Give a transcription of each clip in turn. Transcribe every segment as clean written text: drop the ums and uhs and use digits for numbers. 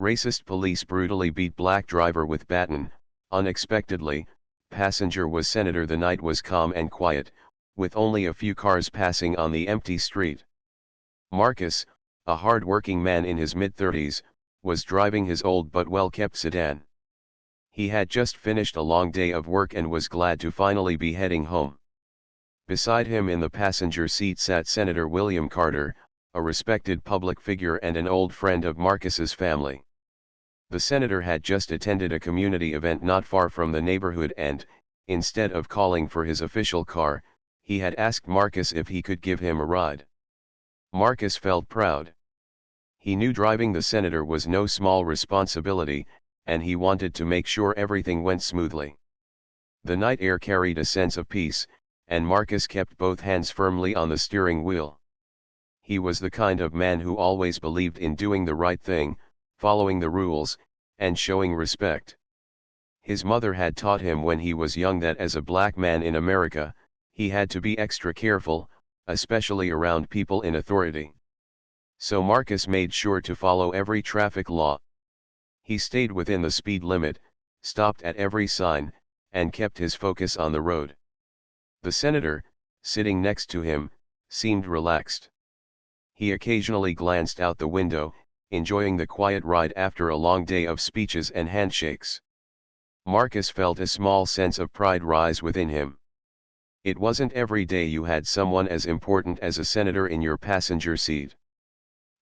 Racist police brutally beat black driver with baton. Unexpectedly, passenger was senator. The night was calm and quiet, with only a few cars passing on the empty street. Marcus, a hard-working man in his mid-30s, was driving his old but well-kept sedan. He had just finished a long day of work and was glad to finally be heading home. Beside him in the passenger seat sat Senator William Carter, a respected public figure and an old friend of Marcus's family. The senator had just attended a community event not far from the neighborhood and, instead of calling for his official car, he had asked Marcus if he could give him a ride. Marcus felt proud. He knew driving the senator was no small responsibility, and he wanted to make sure everything went smoothly. The night air carried a sense of peace, and Marcus kept both hands firmly on the steering wheel. He was the kind of man who always believed in doing the right thing, following the rules, and showing respect. His mother had taught him when he was young that as a black man in America, he had to be extra careful, especially around people in authority. So Marcus made sure to follow every traffic law. He stayed within the speed limit, stopped at every sign, and kept his focus on the road. The senator, sitting next to him, seemed relaxed. He occasionally glanced out the window, enjoying the quiet ride after a long day of speeches and handshakes. Marcus felt a small sense of pride rise within him. It wasn't every day you had someone as important as a senator in your passenger seat.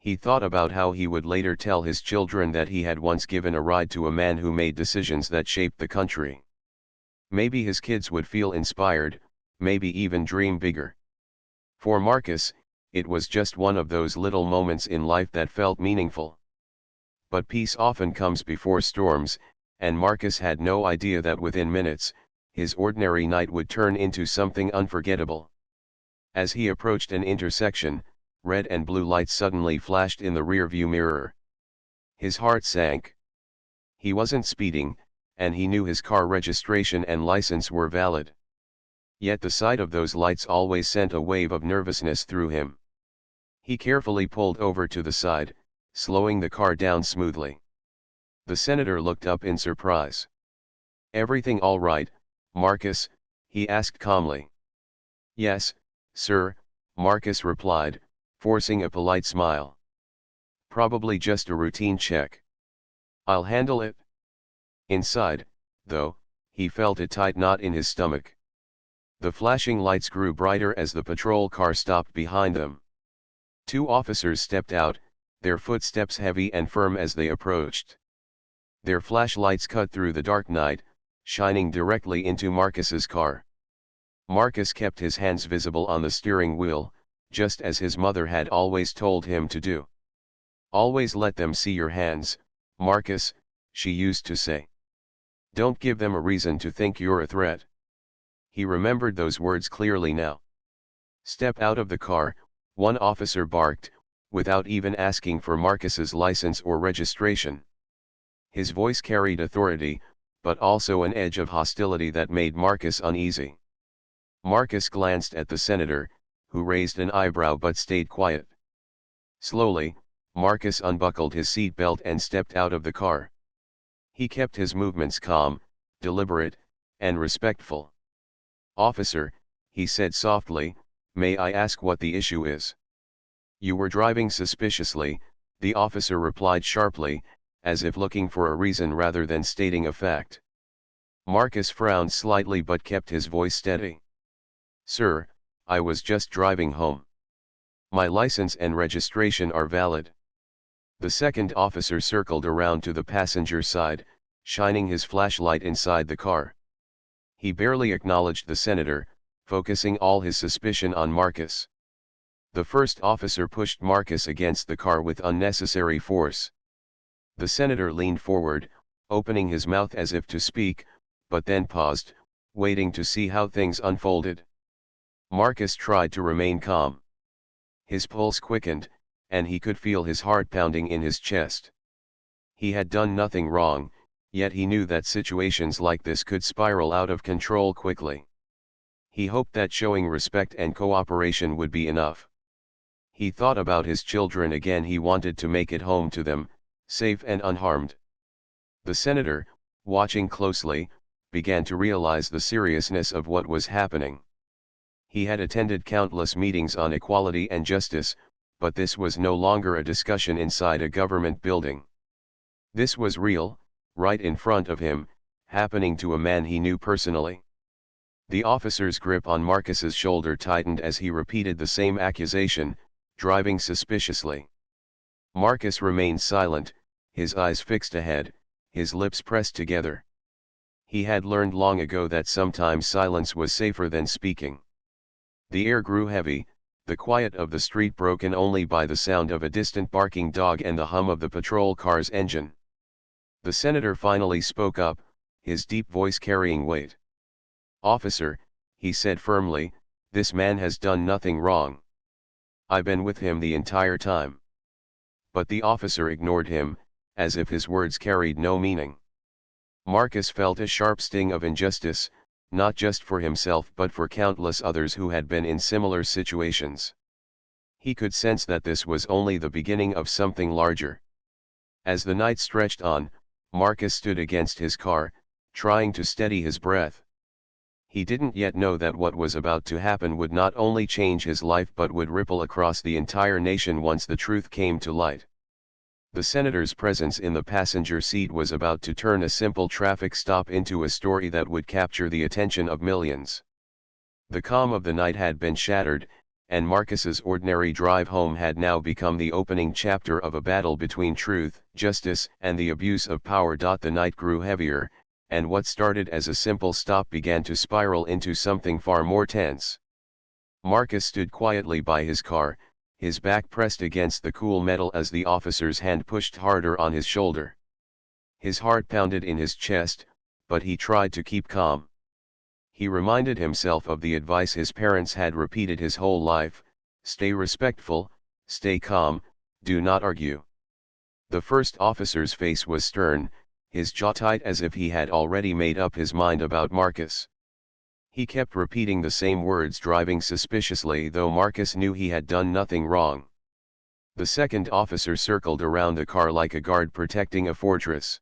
He thought about how he would later tell his children that he had once given a ride to a man who made decisions that shaped the country. Maybe his kids would feel inspired, maybe even dream bigger. For Marcus, it was just one of those little moments in life that felt meaningful. But peace often comes before storms, and Marcus had no idea that within minutes, his ordinary night would turn into something unforgettable. As he approached an intersection, red and blue lights suddenly flashed in the rearview mirror. His heart sank. He wasn't speeding, and he knew his car registration and license were valid. Yet the sight of those lights always sent a wave of nervousness through him. He carefully pulled over to the side, slowing the car down smoothly. The senator looked up in surprise. "Everything all right, Marcus?" he asked calmly. "Yes, sir," Marcus replied, forcing a polite smile. "Probably just a routine check. I'll handle it." Inside, though, he felt a tight knot in his stomach. The flashing lights grew brighter as the patrol car stopped behind them. Two officers stepped out, their footsteps heavy and firm as they approached. Their flashlights cut through the dark night, shining directly into Marcus's car. Marcus kept his hands visible on the steering wheel, just as his mother had always told him to do. "Always let them see your hands, Marcus," she used to say. "Don't give them a reason to think you're a threat." He remembered those words clearly now. "Step out of the car," one officer barked, without even asking for Marcus's license or registration. His voice carried authority, but also an edge of hostility that made Marcus uneasy. Marcus glanced at the senator, who raised an eyebrow but stayed quiet. Slowly, Marcus unbuckled his seat belt and stepped out of the car. He kept his movements calm, deliberate, and respectful. "Officer," he said softly, "may I ask what the issue is?" "You were driving suspiciously," the officer replied sharply, as if looking for a reason rather than stating a fact. Marcus frowned slightly but kept his voice steady. "Sir, I was just driving home. My license and registration are valid." The second officer circled around to the passenger side, shining his flashlight inside the car. He barely acknowledged the senator, focusing all his suspicion on Marcus. The first officer pushed Marcus against the car with unnecessary force. The senator leaned forward, opening his mouth as if to speak, but then paused, waiting to see how things unfolded. Marcus tried to remain calm. His pulse quickened, and he could feel his heart pounding in his chest. He had done nothing wrong, yet he knew that situations like this could spiral out of control quickly. He hoped that showing respect and cooperation would be enough. He thought about his children again. He wanted to make it home to them, safe and unharmed. The senator, watching closely, began to realize the seriousness of what was happening. He had attended countless meetings on equality and justice, but this was no longer a discussion inside a government building. This was real, right in front of him, happening to a man he knew personally. The officer's grip on Marcus's shoulder tightened as he repeated the same accusation, driving suspiciously. Marcus remained silent, his eyes fixed ahead, his lips pressed together. He had learned long ago that sometimes silence was safer than speaking. The air grew heavy, the quiet of the street broken only by the sound of a distant barking dog and the hum of the patrol car's engine. The senator finally spoke up, his deep voice carrying weight. "Officer," he said firmly, "this man has done nothing wrong. I've been with him the entire time." But the officer ignored him, as if his words carried no meaning. Marcus felt a sharp sting of injustice, not just for himself but for countless others who had been in similar situations. He could sense that this was only the beginning of something larger. As the night stretched on, Marcus stood against his car, trying to steady his breath. He didn't yet know that what was about to happen would not only change his life but would ripple across the entire nation once the truth came to light. The senator's presence in the passenger seat was about to turn a simple traffic stop into a story that would capture the attention of millions. The calm of the night had been shattered, and Marcus's ordinary drive home had now become the opening chapter of a battle between truth, justice, and the abuse of power. The night grew heavier, and what started as a simple stop began to spiral into something far more tense. Marcus stood quietly by his car, his back pressed against the cool metal as the officer's hand pushed harder on his shoulder. His heart pounded in his chest, but he tried to keep calm. He reminded himself of the advice his parents had repeated his whole life: stay respectful, stay calm, do not argue. The first officer's face was stern, his jaw tight as if he had already made up his mind about Marcus. He kept repeating the same words, driving suspiciously, though Marcus knew he had done nothing wrong. The second officer circled around the car like a guard protecting a fortress.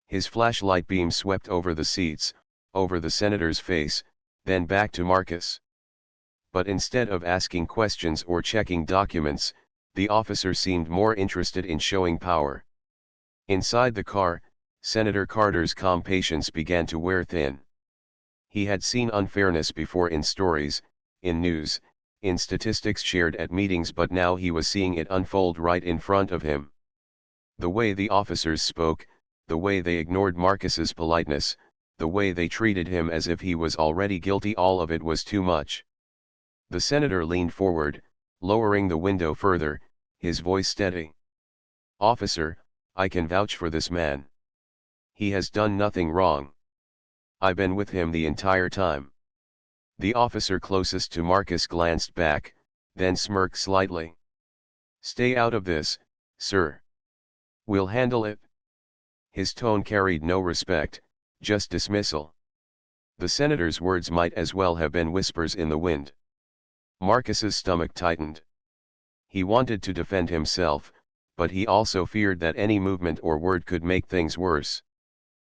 His flashlight beam swept over the seats, over the senator's face, then back to Marcus. But instead of asking questions or checking documents, the officer seemed more interested in showing power. Inside the car, Senator Carter's calm patience began to wear thin. He had seen unfairness before in stories, in news, in statistics shared at meetings, but now he was seeing it unfold right in front of him. The way the officers spoke, the way they ignored Marcus's politeness, the way they treated him as if he was already guilty, all of it was too much. The senator leaned forward, lowering the window further, his voice steady. "Officer, I can vouch for this man. He has done nothing wrong. I've been with him the entire time." The officer closest to Marcus glanced back, then smirked slightly. "Stay out of this, sir. We'll handle it." His tone carried no respect, just dismissal. The senator's words might as well have been whispers in the wind. Marcus's stomach tightened. He wanted to defend himself, but he also feared that any movement or word could make things worse.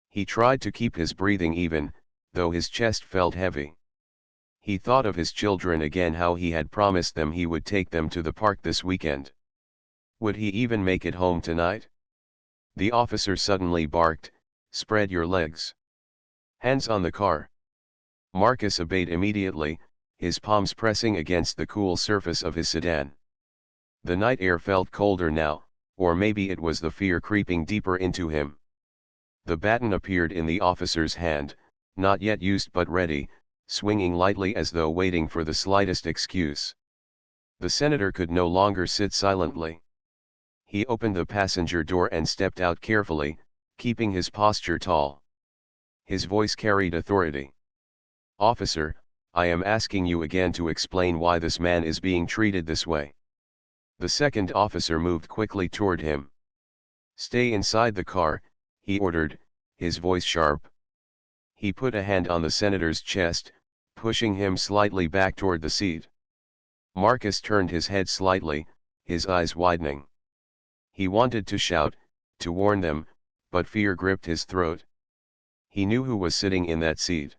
He tried to keep his breathing even, though his chest felt heavy. He thought of his children again, how he had promised them he would take them to the park this weekend. Would he even make it home tonight? The officer suddenly barked, "Spread your legs. Hands on the car." Marcus obeyed immediately, his palms pressing against the cool surface of his sedan. The night air felt colder now, or maybe it was the fear creeping deeper into him. The baton appeared in the officer's hand, not yet used but ready, swinging lightly as though waiting for the slightest excuse. The senator could no longer sit silently. He opened the passenger door and stepped out carefully, keeping his posture tall. His voice carried authority. "Officer, I am asking you again to explain why this man is being treated this way." The second officer moved quickly toward him. "Stay inside the car," he ordered, his voice sharp. He put a hand on the senator's chest, pushing him slightly back toward the seat. Marcus turned his head slightly, his eyes widening. He wanted to shout, to warn them, but fear gripped his throat. He knew who was sitting in that seat.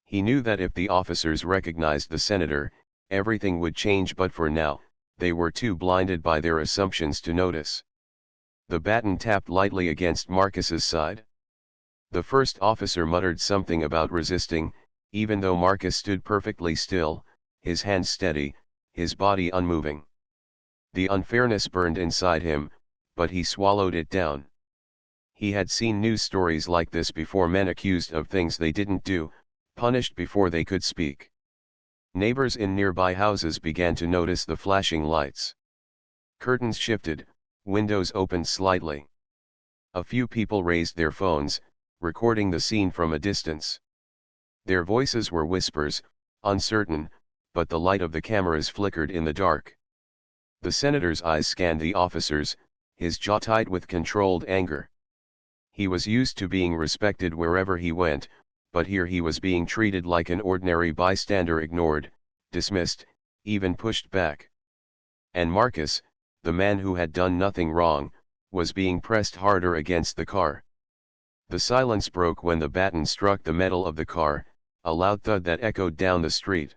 He knew that if the officers recognized the senator, everything would change, but for now, they were too blinded by their assumptions to notice. The baton tapped lightly against Marcus's side. The first officer muttered something about resisting, even though Marcus stood perfectly still, his hands steady, his body unmoving. The unfairness burned inside him, but he swallowed it down. He had seen news stories like this before, men accused of things they didn't do, punished before they could speak. Neighbors in nearby houses began to notice the flashing lights. Curtains shifted, windows opened slightly. A few people raised their phones, recording the scene from a distance. Their voices were whispers, uncertain, but the light of the cameras flickered in the dark. The senator's eyes scanned the officers, his jaw tight with controlled anger. He was used to being respected wherever he went, but here he was being treated like an ordinary bystander, ignored, dismissed, even pushed back. And Marcus, the man who had done nothing wrong, was being pressed harder against the car. The silence broke when the baton struck the metal of the car, a loud thud that echoed down the street.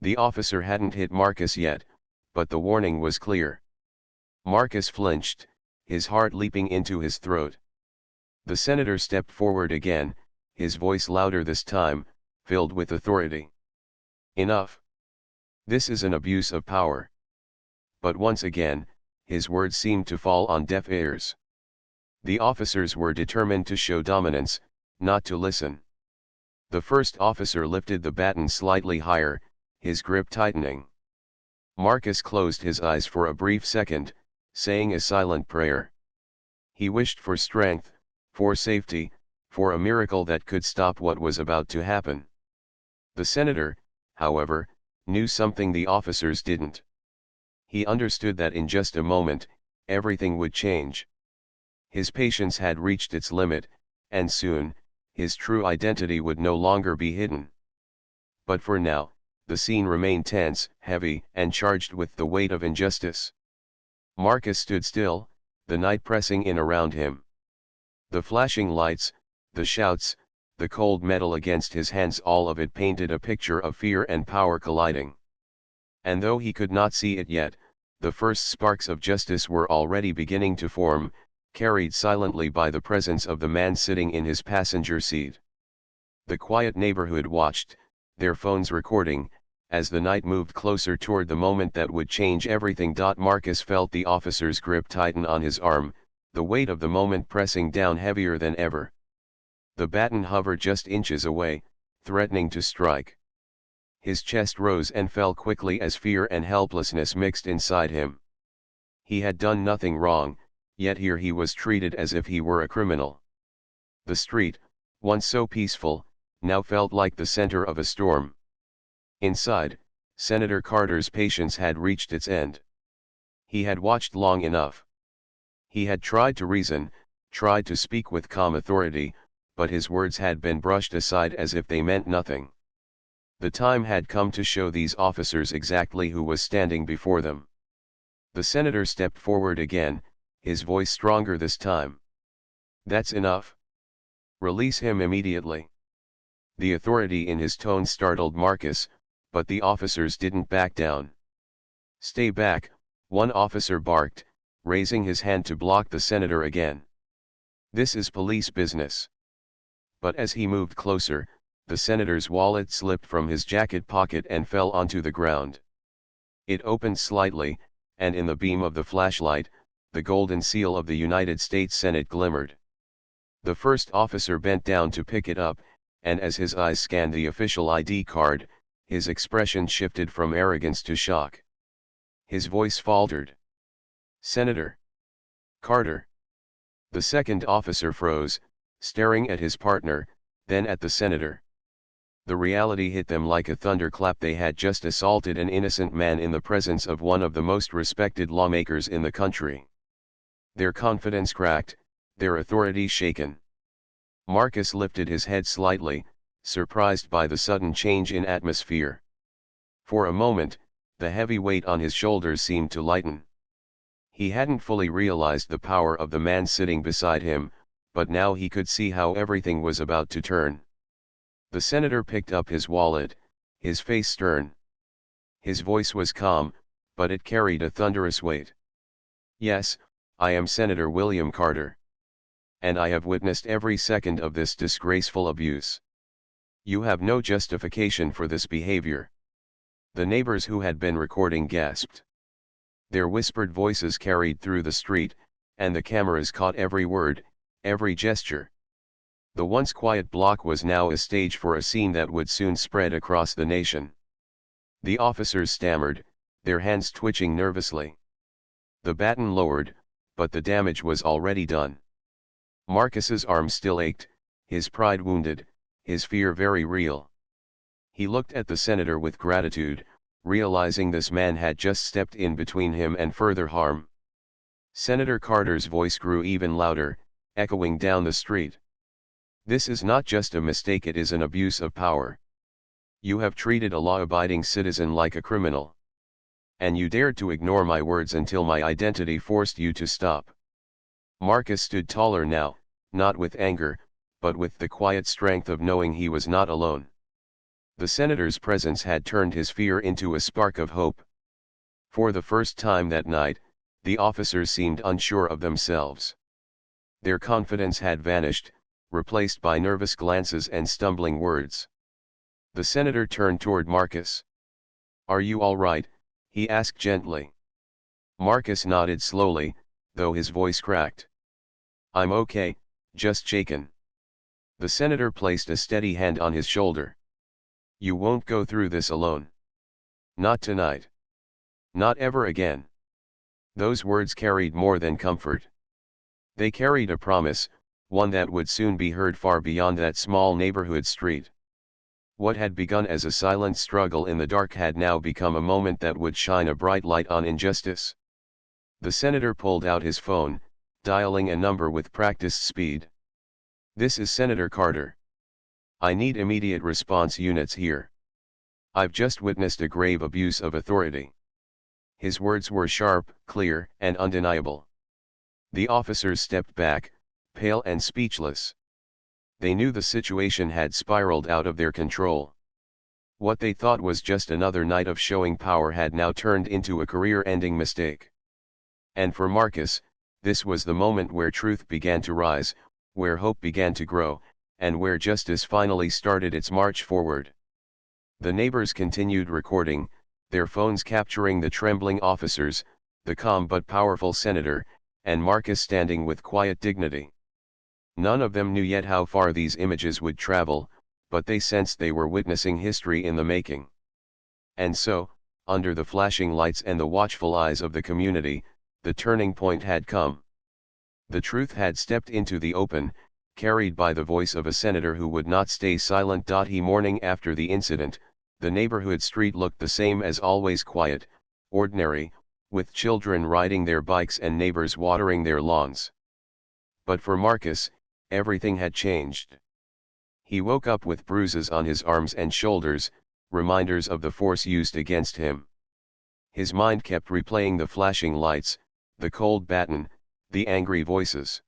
The officer hadn't hit Marcus yet, but the warning was clear. Marcus flinched, his heart leaping into his throat. The senator stepped forward again, his voice louder this time, filled with authority. "Enough. This is an abuse of power." But once again, his words seemed to fall on deaf ears. The officers were determined to show dominance, not to listen. The first officer lifted the baton slightly higher, his grip tightening. Marcus closed his eyes for a brief second, saying a silent prayer. He wished for strength, for safety, for a miracle that could stop what was about to happen. The senator, however, knew something the officers didn't. He understood that in just a moment, everything would change. His patience had reached its limit, and soon, his true identity would no longer be hidden. But for now, the scene remained tense, heavy, and charged with the weight of injustice. Marcus stood still, the night pressing in around him. The flashing lights, the shouts, the cold metal against his hands, all of it painted a picture of fear and power colliding. And though he could not see it yet, the first sparks of justice were already beginning to form, carried silently by the presence of the man sitting in his passenger seat. The quiet neighborhood watched, their phones recording, as the night moved closer toward the moment that would change everything. Marcus felt the officer's grip tighten on his arm, the weight of the moment pressing down heavier than ever. The baton hovered just inches away, threatening to strike. His chest rose and fell quickly as fear and helplessness mixed inside him. He had done nothing wrong, yet here he was treated as if he were a criminal. The street, once so peaceful, now felt like the center of a storm. Inside, Senator Carter's patience had reached its end. He had watched long enough. He had tried to reason, tried to speak with calm authority, but his words had been brushed aside as if they meant nothing. The time had come to show these officers exactly who was standing before them. The senator stepped forward again, his voice stronger this time. "That's enough. Release him immediately." The authority in his tone startled Marcus, but the officers didn't back down. "Stay back," one officer barked, raising his hand to block the senator again. "This is police business." But as he moved closer, the senator's wallet slipped from his jacket pocket and fell onto the ground. It opened slightly, and in the beam of the flashlight, the golden seal of the United States Senate glimmered. The first officer bent down to pick it up, and as his eyes scanned the official ID card, his expression shifted from arrogance to shock. His voice faltered. "Senator Carter." The second officer froze, staring at his partner, then at the senator. The reality hit them like a thunderclap. They had just assaulted an innocent man in the presence of one of the most respected lawmakers in the country. Their confidence cracked, their authority shaken. Marcus lifted his head slightly, surprised by the sudden change in atmosphere. For a moment, the heavy weight on his shoulders seemed to lighten. He hadn't fully realized the power of the man sitting beside him, but now he could see how everything was about to turn. The senator picked up his wallet, his face stern. His voice was calm, but it carried a thunderous weight. "Yes, I am Senator William Carter. And I have witnessed every second of this disgraceful abuse. You have no justification for this behavior." The neighbors who had been recording gasped. Their whispered voices carried through the street, and the cameras caught every word, every gesture. The once quiet block was now a stage for a scene that would soon spread across the nation. The officers stammered, their hands twitching nervously. The baton lowered, but the damage was already done. Marcus's arm still ached, his pride wounded, his fear very real. He looked at the senator with gratitude, realizing this man had just stepped in between him and further harm. Senator Carter's voice grew even louder, echoing down the street. "This is not just a mistake, it is an abuse of power. You have treated a law-abiding citizen like a criminal. And you dared to ignore my words until my identity forced you to stop." Marcus stood taller now, not with anger, but with the quiet strength of knowing he was not alone. The senator's presence had turned his fear into a spark of hope. For the first time that night, the officers seemed unsure of themselves. Their confidence had vanished, replaced by nervous glances and stumbling words. The senator turned toward Marcus. "Are you all right?" he asked gently. Marcus nodded slowly, though his voice cracked. "I'm okay, just shaken." The senator placed a steady hand on his shoulder. "You won't go through this alone. Not tonight. Not ever again." Those words carried more than comfort. They carried a promise, one that would soon be heard far beyond that small neighborhood street. What had begun as a silent struggle in the dark had now become a moment that would shine a bright light on injustice. The senator pulled out his phone, dialing a number with practiced speed. "This is Senator Carter. I need immediate response units here. I've just witnessed a grave abuse of authority." His words were sharp, clear, and undeniable. The officers stepped back, pale and speechless. They knew the situation had spiraled out of their control. What they thought was just another night of showing power had now turned into a career-ending mistake. And for Marcus, this was the moment where truth began to rise, where hope began to grow, and where justice finally started its march forward. The neighbors continued recording, their phones capturing the trembling officers, the calm but powerful senator, and Marcus standing with quiet dignity. None of them knew yet how far these images would travel, but they sensed they were witnessing history in the making. And so, under the flashing lights and the watchful eyes of the community, the turning point had come. The truth had stepped into the open, carried by the voice of a senator who would not stay silent. He morning after the incident, the neighborhood street looked the same as always, quiet, ordinary, with children riding their bikes and neighbors watering their lawns. But for Marcus, everything had changed. He woke up with bruises on his arms and shoulders, reminders of the force used against him. His mind kept replaying the flashing lights, the cold baton, the angry voices.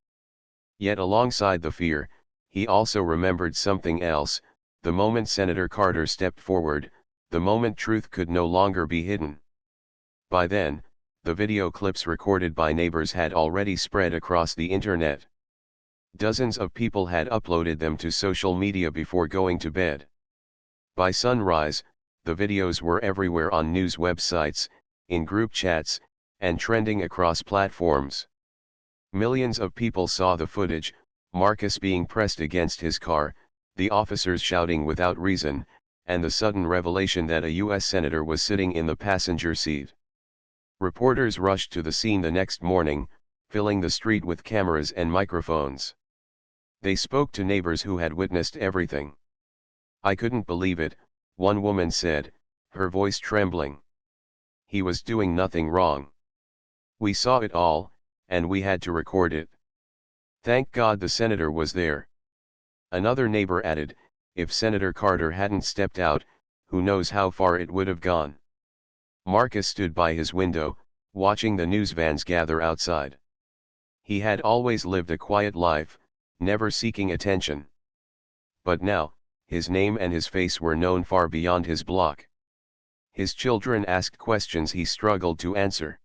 Yet alongside the fear, he also remembered something else, the moment Senator Carter stepped forward, the moment truth could no longer be hidden. By then, the video clips recorded by neighbors had already spread across the internet. Dozens of people had uploaded them to social media before going to bed. By sunrise, the videos were everywhere on news websites, in group chats, and trending across platforms. Millions of people saw the footage, Marcus being pressed against his car, the officers shouting without reason, and the sudden revelation that a U.S. senator was sitting in the passenger seat. Reporters rushed to the scene the next morning, filling the street with cameras and microphones. They spoke to neighbors who had witnessed everything. "I couldn't believe it," one woman said, her voice trembling. "He was doing nothing wrong. We saw it all, and we had to record it. Thank God the senator was there." Another neighbor added, "If Senator Carter hadn't stepped out, who knows how far it would have gone." Marcus stood by his window, watching the news vans gather outside. He had always lived a quiet life, never seeking attention. But now, his name and his face were known far beyond his block. His children asked questions he struggled to answer.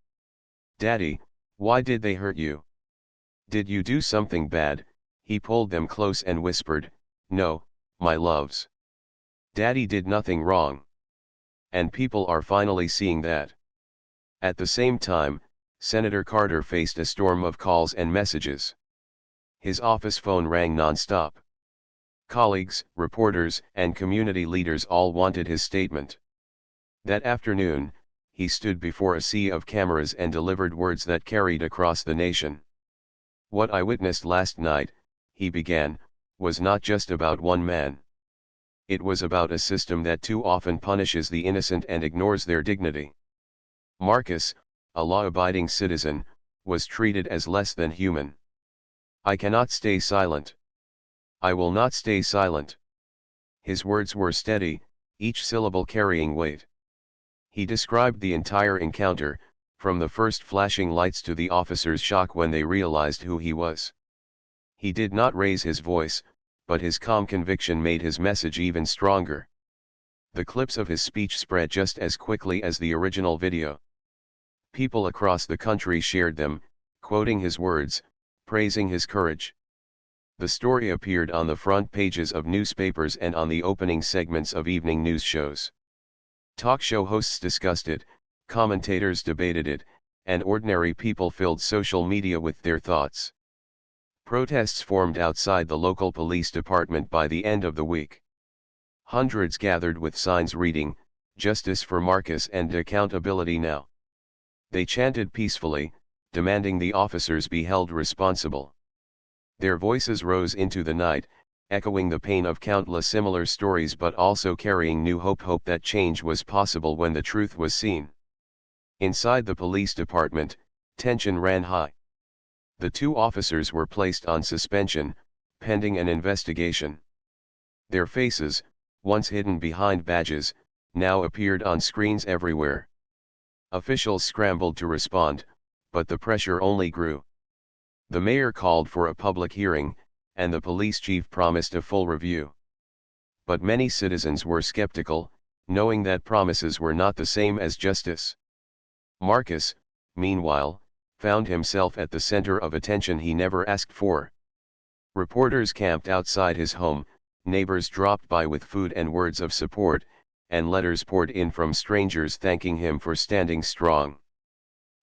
"Daddy, why did they hurt you? Did you do something bad?" He pulled them close and whispered, "No, my loves. Daddy did nothing wrong." And people are finally seeing that. At the same time, Senator Carter faced a storm of calls and messages. His office phone rang non-stop. Colleagues, reporters, and community leaders all wanted his statement. That afternoon, he stood before a sea of cameras and delivered words that carried across the nation. "What I witnessed last night," he began, "was not just about one man. It was about a system that too often punishes the innocent and ignores their dignity. Marcus, a law-abiding citizen, was treated as less than human. I cannot stay silent. I will not stay silent." His words were steady, each syllable carrying weight. He described the entire encounter, from the first flashing lights to the officers' shock when they realized who he was. He did not raise his voice, but his calm conviction made his message even stronger. The clips of his speech spread just as quickly as the original video. People across the country shared them, quoting his words, praising his courage. The story appeared on the front pages of newspapers and on the opening segments of evening news shows. Talk show hosts discussed it, commentators debated it, and ordinary people filled social media with their thoughts. Protests formed outside the local police department by the end of the week. Hundreds gathered with signs reading, "Justice for Marcus and accountability now." They chanted peacefully, demanding the officers be held responsible. Their voices rose into the night, echoing the pain of countless similar stories but also carrying new hope that change was possible when the truth was seen. Inside the police department, tension ran high. The two officers were placed on suspension, pending an investigation. Their faces, once hidden behind badges, now appeared on screens everywhere. Officials scrambled to respond, but the pressure only grew. The mayor called for a public hearing, and the police chief promised a full review. But many citizens were skeptical, knowing that promises were not the same as justice. Marcus, meanwhile, found himself at the center of attention he never asked for. Reporters camped outside his home, neighbors dropped by with food and words of support, and letters poured in from strangers thanking him for standing strong.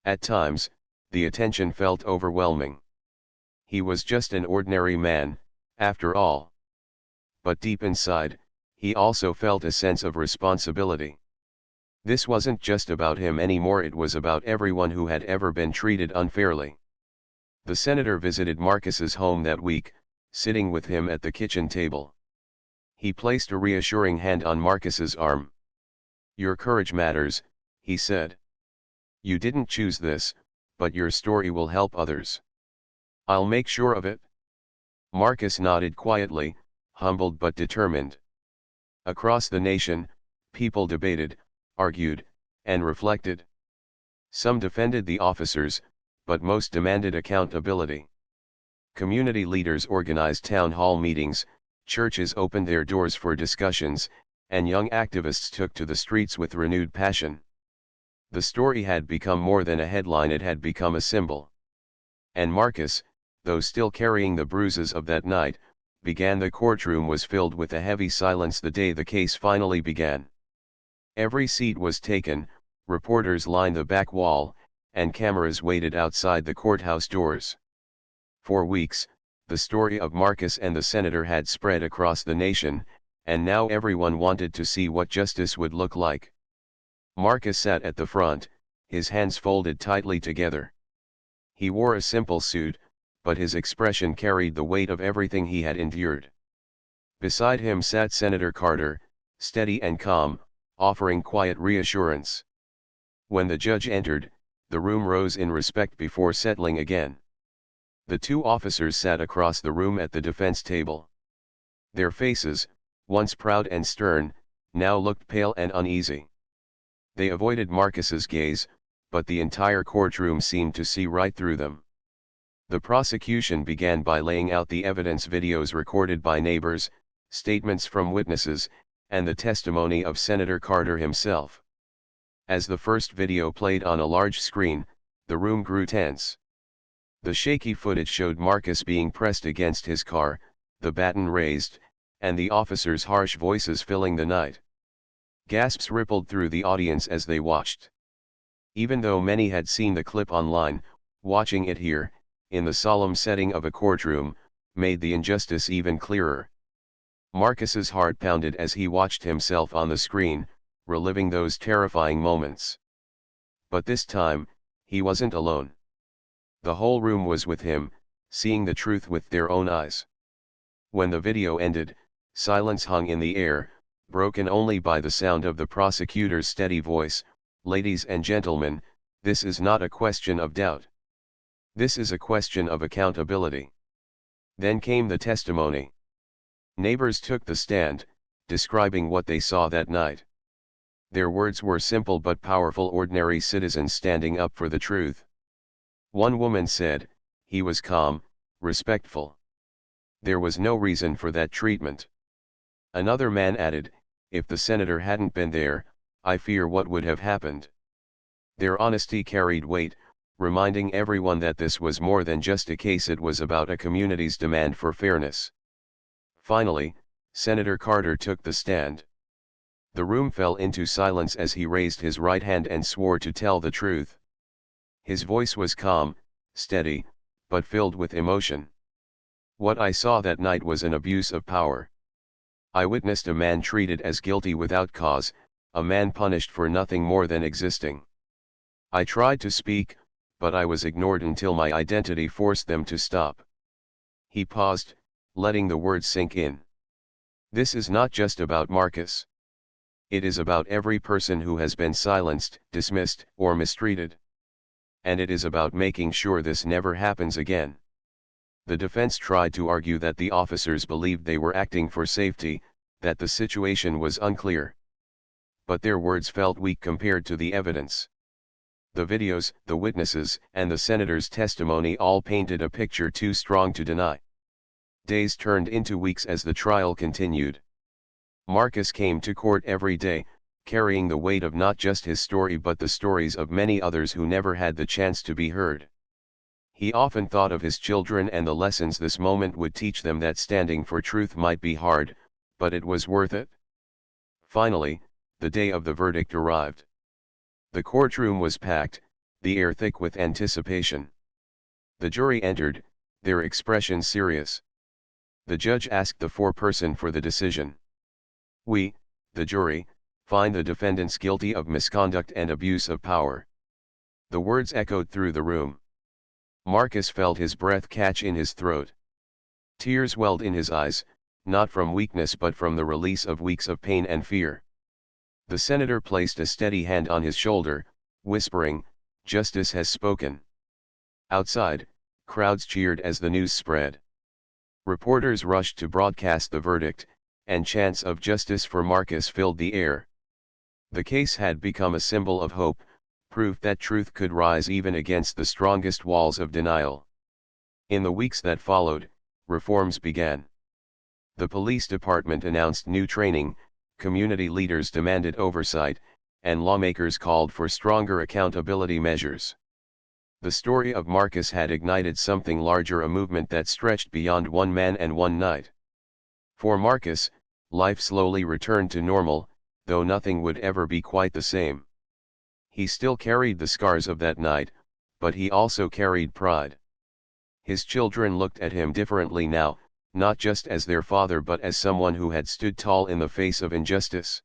At times, the attention felt overwhelming. He was just an ordinary man, after all. But deep inside, he also felt a sense of responsibility. This wasn't just about him anymore, it was about everyone who had ever been treated unfairly. The senator visited Marcus's home that week, sitting with him at the kitchen table. He placed a reassuring hand on Marcus's arm. "Your courage matters," he said. "You didn't choose this, but your story will help others. I'll make sure of it." Marcus nodded quietly, humbled but determined. Across the nation, people debated, argued, and reflected. Some defended the officers, but most demanded accountability. Community leaders organized town hall meetings, churches opened their doors for discussions, and young activists took to the streets with renewed passion. The story had become more than a headline, it had become a symbol. And Marcus, though still carrying the bruises of that night, the courtroom was filled with a heavy silence the day the case finally began. Every seat was taken, reporters lined the back wall, and cameras waited outside the courthouse doors. For weeks, the story of Marcus and the senator had spread across the nation, and now everyone wanted to see what justice would look like. Marcus sat at the front, his hands folded tightly together. He wore a simple suit, but his expression carried the weight of everything he had endured. Beside him sat Senator Carter, steady and calm, offering quiet reassurance. When the judge entered, the room rose in respect before settling again. The two officers sat across the room at the defense table. Their faces, once proud and stern, now looked pale and uneasy. They avoided Marcus's gaze, but the entire courtroom seemed to see right through them. The prosecution began by laying out the evidence: videos recorded by neighbors, statements from witnesses, and the testimony of Senator Carter himself. As the first video played on a large screen, the room grew tense. The shaky footage showed Marcus being pressed against his car, the baton raised, and the officers' harsh voices filling the night. Gasps rippled through the audience as they watched. Even though many had seen the clip online, watching it here, in the solemn setting of a courtroom, made the injustice even clearer. Marcus's heart pounded as he watched himself on the screen, reliving those terrifying moments. But this time, he wasn't alone. The whole room was with him, seeing the truth with their own eyes. When the video ended, silence hung in the air, broken only by the sound of the prosecutor's steady voice: "Ladies and gentlemen, this is not a question of doubt. This is a question of accountability." Then came the testimony. Neighbors took the stand, describing what they saw that night. Their words were simple but powerful: ordinary citizens standing up for the truth. One woman said, "He was calm, respectful. There was no reason for that treatment." Another man added, "If the senator hadn't been there, I fear what would have happened." Their honesty carried weight, reminding everyone that this was more than just a case. It was about a community's demand for fairness. Finally, Senator Carter took the stand. The room fell into silence as he raised his right hand and swore to tell the truth. His voice was calm, steady, but filled with emotion. "What I saw that night was an abuse of power. I witnessed a man treated as guilty without cause, a man punished for nothing more than existing. I tried to speak, but I was ignored until my identity forced them to stop." He paused, letting the words sink in. This is not just about Marcus. It is about every person who has been silenced, dismissed, or mistreated. And it is about making sure this never happens again. The defense tried to argue that the officers believed they were acting for safety, that the situation was unclear. But their words felt weak compared to the evidence. The videos, the witnesses, and the senator's testimony all painted a picture too strong to deny. Days turned into weeks as the trial continued. Marcus came to court every day, carrying the weight of not just his story but the stories of many others who never had the chance to be heard. He often thought of his children and the lessons this moment would teach them: that standing for truth might be hard, but it was worth it. Finally, the day of the verdict arrived. The courtroom was packed, the air thick with anticipation. The jury entered, their expression serious. The judge asked the foreperson for the decision. "We, the jury, find the defendants guilty of misconduct and abuse of power." The words echoed through the room. Marcus felt his breath catch in his throat. Tears welled in his eyes, not from weakness but from the release of weeks of pain and fear. The senator placed a steady hand on his shoulder, whispering, "Justice has spoken." Outside, crowds cheered as the news spread. Reporters rushed to broadcast the verdict, and chants of "justice for Marcus" filled the air. The case had become a symbol of hope, proof that truth could rise even against the strongest walls of denial. In the weeks that followed, reforms began. The police department announced new training, community leaders demanded oversight, and lawmakers called for stronger accountability measures. The story of Marcus had ignited something larger, a movement that stretched beyond one man and one night. For Marcus, life slowly returned to normal, though nothing would ever be quite the same. He still carried the scars of that night, but he also carried pride. His children looked at him differently now, not just as their father but as someone who had stood tall in the face of injustice.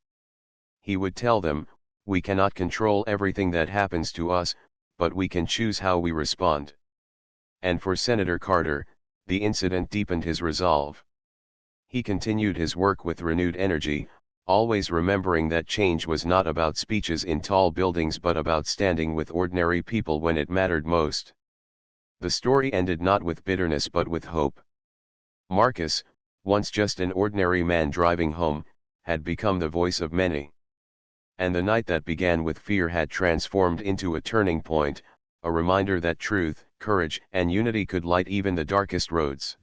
He would tell them, "We cannot control everything that happens to us, but we can choose how we respond." And for Senator Carter, the incident deepened his resolve. He continued his work with renewed energy, always remembering that change was not about speeches in tall buildings but about standing with ordinary people when it mattered most. The story ended not with bitterness but with hope. Marcus, once just an ordinary man driving home, had become the voice of many. and the night that began with fear had transformed into a turning point, a reminder that truth, courage, and unity could light even the darkest roads.